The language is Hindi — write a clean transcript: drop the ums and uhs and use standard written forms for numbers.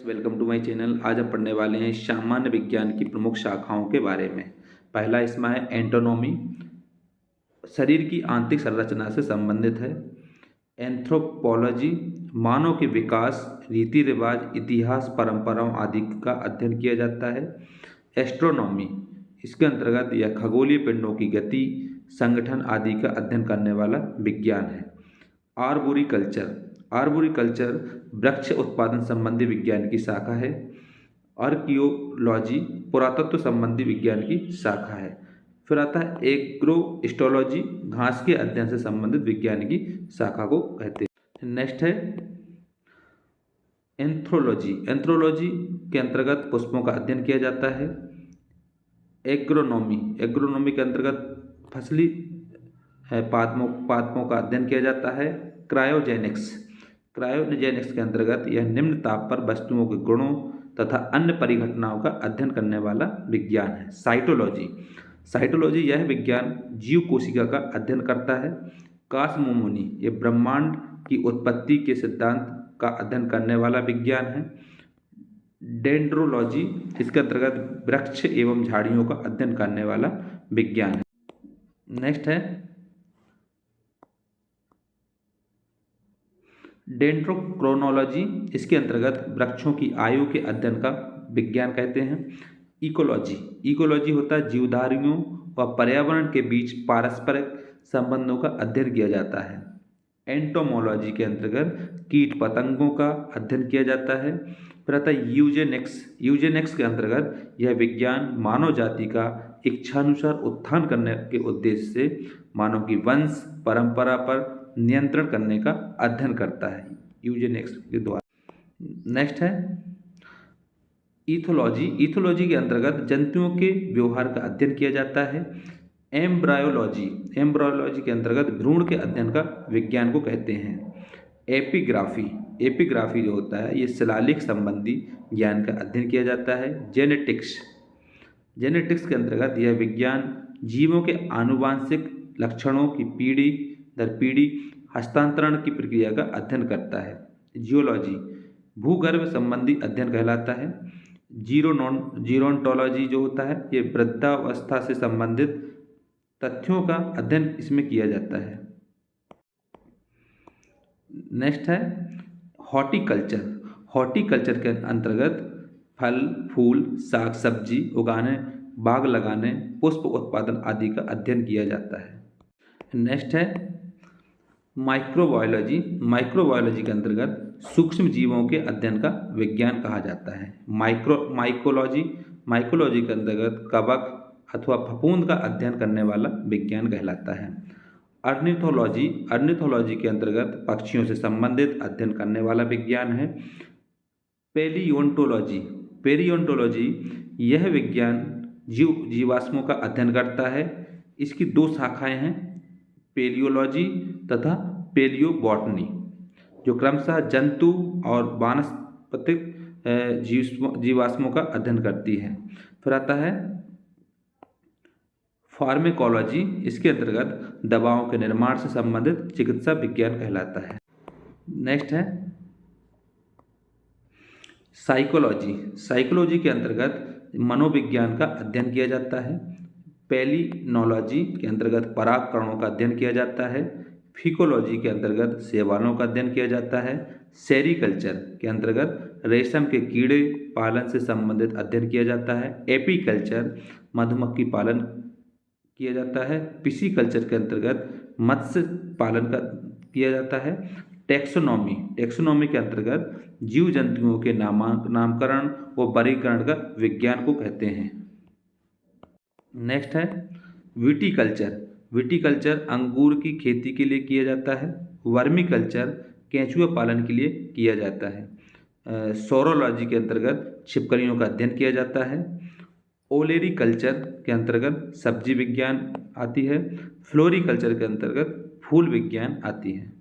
Welcome to my channel. आज हम पढ़ने वाले हैं सामान्य विज्ञान की प्रमुख शाखाओं के बारे में। पहला इसमें है एंटोनॉमी, शरीर की आंतरिक संरचना से संबंधित है। एंथ्रोपोलॉजी, मानव के विकास, रीति रिवाज, इतिहास, परंपराओं आदि का अध्ययन किया जाता है। एस्ट्रोनॉमी, इसके अंतर्गत यह खगोलीय पिंडों की गति, संगठन आदि का अध्ययन करने वाला विज्ञान है। आर्बोरिकल्चर, आर्बोरिकल्चर वृक्ष उत्पादन संबंधी विज्ञान की शाखा है। आर्कियोलॉजी, पुरातत्व संबंधी विज्ञान की शाखा है। फिर आता है एग्रोस्टोलॉजी, घास के अध्ययन से संबंधित विज्ञान की शाखा को कहते हैं। नेक्स्ट है एंथ्रोलॉजी, एंथ्रोलॉजी के अंतर्गत पुष्पों का अध्ययन किया जाता है। एग्रोनॉमी, एग्रोनॉमी के अंतर्गत फसली पादपों का अध्ययन किया जाता है। क्रायोजेनिक्स, क्रायोजेनिक्स के अंतर्गत यह निम्न ताप पर वस्तुओं के गुणों तथा अन्य परिघटनाओं का अध्ययन करने वाला विज्ञान है। साइटोलॉजी, साइटोलॉजी यह विज्ञान जीव कोशिका का अध्ययन करता है। कॉस्मोगोनी, ये ब्रह्मांड की उत्पत्ति के सिद्धांत का अध्ययन करने वाला विज्ञान है। डेंड्रोलॉजी, इसके अंतर्गत वृक्ष एवं झाड़ियों का अध्ययन करने वाला विज्ञान है। नेक्स्ट है डेंड्रोक्रोनोलॉजी, इसके अंतर्गत वृक्षों की आयु के अध्ययन का विज्ञान कहते हैं। इकोलॉजी, इकोलॉजी होता है जीवधारियों व पर्यावरण के बीच पारस्परिक संबंधों का अध्ययन किया जाता है। एंटोमोलॉजी के अंतर्गत कीट पतंगों का अध्ययन किया जाता है। फिर आता है यूजेनिक्स, यूजेनिक्स के अंतर्गत यह विज्ञान मानव जाति का इच्छानुसार उत्थान करने के उद्देश्य से मानव की वंश परंपरा पर नियंत्रण करने का अध्ययन करता है यूजेनिक्स के द्वारा। नेक्स्ट है ईथोलॉजी, ईथोलॉजी के अंतर्गत जंतुओं के व्यवहार का अध्ययन किया जाता है। एम्ब्रायोलॉजी, एम्ब्रायोलॉजी के अंतर्गत भ्रूण के अध्ययन का विज्ञान को कहते हैं। एपिग्राफी, एपिग्राफी जो होता है ये शिलालेख संबंधी ज्ञान का अध्ययन किया जाता है। जेनेटिक्स, जेनेटिक्स के अंतर्गत यह विज्ञान जीवों के आनुवांशिक लक्षणों की पीढ़ी दर पीढ़ी हस्तांतरण की प्रक्रिया का अध्ययन करता है। जियोलॉजी, भूगर्भ संबंधी अध्ययन कहलाता है। जीरोंटोलॉजी जो होता है ये वृद्धावस्था से संबंधित तथ्यों का अध्ययन इसमें किया जाता है। नेक्स्ट है हॉर्टिकल्चर, हॉर्टिकल्चर के अंतर्गत फल फूल साग सब्जी उगाने, बाग लगाने, पुष्प उत्पादन आदि का अध्ययन किया जाता है। नेक्स्ट है माइक्रोबायोलॉजी, माइक्रोबायोलॉजी के अंतर्गत सूक्ष्म जीवों के अध्ययन का विज्ञान कहा जाता है। माइकोलॉजी, माइकोलॉजी के अंतर्गत कवक अथवा फफूंद का अध्ययन करने वाला विज्ञान कहलाता है। अर्निथोलॉजी, अर्निथोलॉजी के अंतर्गत पक्षियों से संबंधित अध्ययन करने वाला विज्ञान है। पेलियोंटोलॉजी, पेलियोंटोलॉजी यह विज्ञान जीवाश्मों का अध्ययन करता है। इसकी दो शाखाएं हैं, पेलियोलॉजी तथा पेलियोबॉटनी, जो क्रमशः जंतु और वानस्पतिक जीवाश्मों का अध्ययन करती है। फिर आता है फार्मेकोलॉजी, इसके अंतर्गत दवाओं के निर्माण से संबंधित चिकित्सा विज्ञान कहलाता है। नेक्स्ट है साइकोलॉजी, साइकोलॉजी के अंतर्गत मनोविज्ञान का अध्ययन किया जाता है। पेलिनोलॉजी के अंतर्गत परागकणों का अध्ययन किया जाता है। फिकोलॉजी के अंतर्गत शैवालों का अध्ययन किया जाता है। सेरीकल्चर के अंतर्गत रेशम के कीड़े पालन से संबंधित अध्ययन किया जाता है। एपीकल्चर मधुमक्खी पालन किया जाता है। पिसीकल्चर के अंतर्गत मत्स्य पालन का किया जाता है। टेक्सोनॉमी, टेक्सोनॉमी के अंतर्गत जीव जंतुओं के नामकरण व वर्गीकरण का विज्ञान को कहते हैं। नेक्स्ट है विटीकल्चर, विटीकल्चर अंगूर की खेती के लिए किया जाता है। वर्मीकल्चर केंचुआ पालन के लिए किया जाता है। सोरोलॉजी के अंतर्गत छिपकलियों का अध्ययन किया जाता है। ओलेरीकल्चर के अंतर्गत सब्जी विज्ञान आती है। फ्लोरीकल्चर के अंतर्गत फूल विज्ञान आती है।